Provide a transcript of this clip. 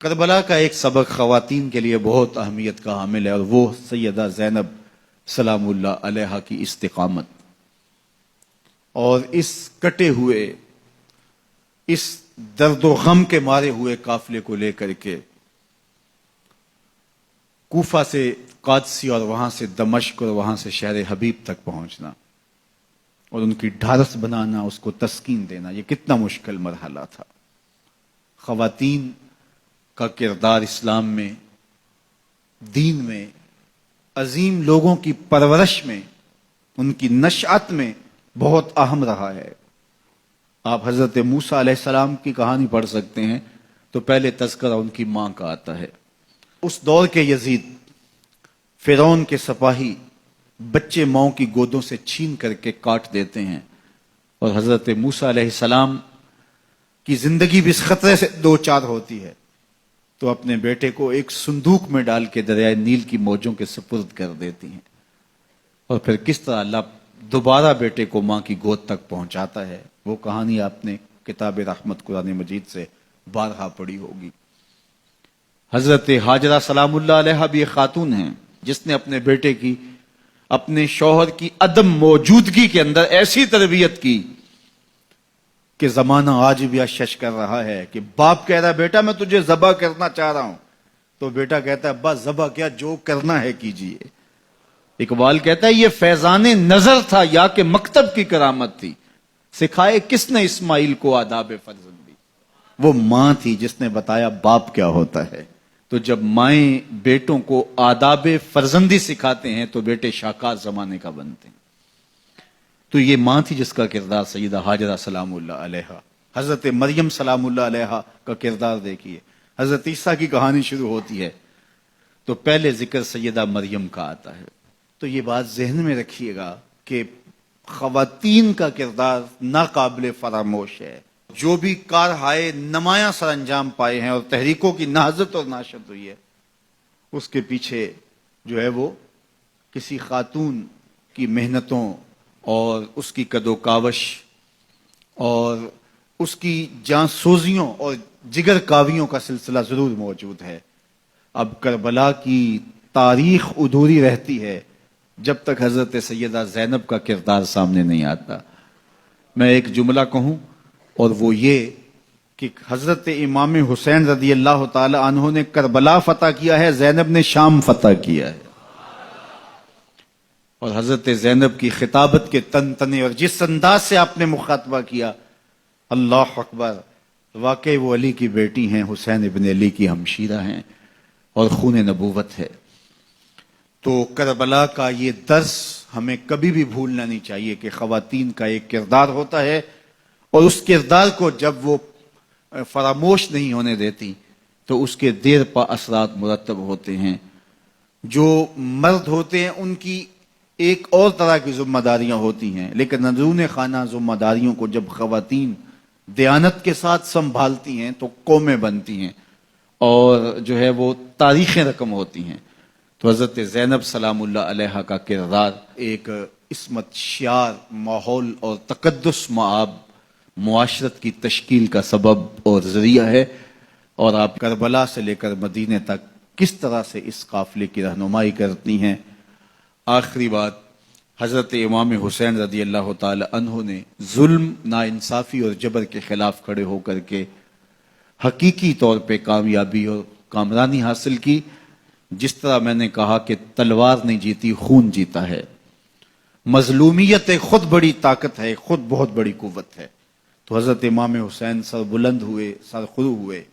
کربلا کا ایک سبق خواتین کے لیے بہت اہمیت کا حامل ہے، اور وہ سیدہ زینب سلام اللہ علیہا کی استقامت اور اس کٹے ہوئے، اس درد و غم کے مارے ہوئے قافلے کو لے کر کے کوفہ سے قادسی اور وہاں سے دمشق اور وہاں سے شہر حبیب تک پہنچنا اور ان کی ڈھارس بنانا، اس کو تسکین دینا، یہ کتنا مشکل مرحلہ تھا۔ خواتین کا کردار اسلام میں، دین میں، عظیم لوگوں کی پرورش میں، ان کی نشأت میں بہت اہم رہا ہے۔ آپ حضرت موسیٰ علیہ السلام کی کہانی پڑھ سکتے ہیں تو پہلے تذکرہ ان کی ماں کا آتا ہے۔ اس دور کے یزید، فرعون کے سپاہی بچے ماؤں کی گودوں سے چھین کر کے کاٹ دیتے ہیں، اور حضرت موسیٰ علیہ السلام کی زندگی بھی اس خطرے سے دو چار ہوتی ہے تو اپنے بیٹے کو ایک صندوق میں ڈال کے دریائے نیل کی موجوں کے سپرد کر دیتی ہیں، اور پھر کس طرح اللہ دوبارہ بیٹے کو ماں کی گود تک پہنچاتا ہے، وہ کہانی آپ نے کتاب رحمت قرآن مجید سے بارہا پڑھی ہوگی۔ حضرت ہاجرہ سلام اللہ علیہا بھی ایک خاتون ہیں جس نے اپنے بیٹے کی، اپنے شوہر کی عدم موجودگی کے اندر ایسی تربیت کی کہ زمانہ آج بھی اشش کر رہا ہے کہ باپ کہہ رہا ہے بیٹا میں تجھے ذبح کرنا چاہ رہا ہوں، تو بیٹا کہتا ہے ابا ذبح کیا، جو کرنا ہے کیجئے۔ اقبال کہتا ہے یہ فیضان نظر تھا یا کہ مکتب کی کرامت تھی، سکھائے کس نے اسماعیل کو آداب فرزندی۔ وہ ماں تھی جس نے بتایا باپ کیا ہوتا ہے۔ تو جب مائیں بیٹوں کو آداب فرزندی سکھاتے ہیں تو بیٹے شاہکار زمانے کا بنتے ہیں۔ تو یہ ماں تھی جس کا کردار سیدہ ہاجرہ سلام اللہ علیہا۔ حضرت مریم سلام اللہ علیہا کا کردار دیکھیے، حضرت عیسیٰ کی کہانی شروع ہوتی ہے تو پہلے ذکر سیدہ مریم کا آتا ہے۔ تو یہ بات ذہن میں رکھیے گا کہ خواتین کا کردار ناقابل فراموش ہے۔ جو بھی کارہائے نمایاں سر انجام پائے ہیں اور تحریکوں کی نہضت اور ناشد ہوئی ہے، اس کے پیچھے جو ہے وہ کسی خاتون کی محنتوں اور اس کی کد و کاوش اور اس کی جانسوزیوں اور جگر کاویوں کا سلسلہ ضرور موجود ہے۔ اب کربلا کی تاریخ ادھوری رہتی ہے جب تک حضرت سیدہ زینب کا کردار سامنے نہیں آتا۔ میں ایک جملہ کہوں اور وہ یہ کہ حضرت امام حسین رضی اللہ تعالی عنہ نے کربلا فتح کیا ہے، زینب نے شام فتح کیا ہے۔ اور حضرت زینب کی خطابت کے تن تنے اور جس انداز سے آپ نے مخاطبہ کیا، اللہ اکبر، واقعی وہ علی کی بیٹی ہیں، حسین ابن علی کی ہمشیرہ ہیں اور خون نبوت ہے۔ تو کربلا کا یہ درس ہمیں کبھی بھی بھولنا نہیں چاہیے کہ خواتین کا ایک کردار ہوتا ہے، اور اس کردار کو جب وہ فراموش نہیں ہونے دیتی تو اس کے دیر پا اثرات مرتب ہوتے ہیں۔ جو مرد ہوتے ہیں ان کی ایک اور طرح کی ذمہ داریاں ہوتی ہیں، لیکن اندرون خانہ ذمہ داریوں کو جب خواتین دیانت کے ساتھ سنبھالتی ہیں تو قومیں بنتی ہیں اور جو ہے وہ تاریخیں رقم ہوتی ہیں۔ تو حضرت زینب سلام اللہ علیہا کا کردار ایک عصمت شیار ماحول اور تقدس مآب معاشرت کی تشکیل کا سبب اور ذریعہ ہے، اور آپ کربلا سے لے کر مدینے تک کس طرح سے اس قافلے کی رہنمائی کرتی ہیں۔ آخری بات، حضرت امام حسین رضی اللہ تعالی عنہ نے ظلم، ناانصافی اور جبر کے خلاف کھڑے ہو کر کے حقیقی طور پہ کامیابی اور کامرانی حاصل کی۔ جس طرح میں نے کہا کہ تلوار نہیں جیتی، خون جیتا ہے۔ مظلومیت خود بڑی طاقت ہے، خود بہت بڑی قوت ہے۔ تو حضرت امام حسین سر بلند ہوئے، سر خرو ہوئے۔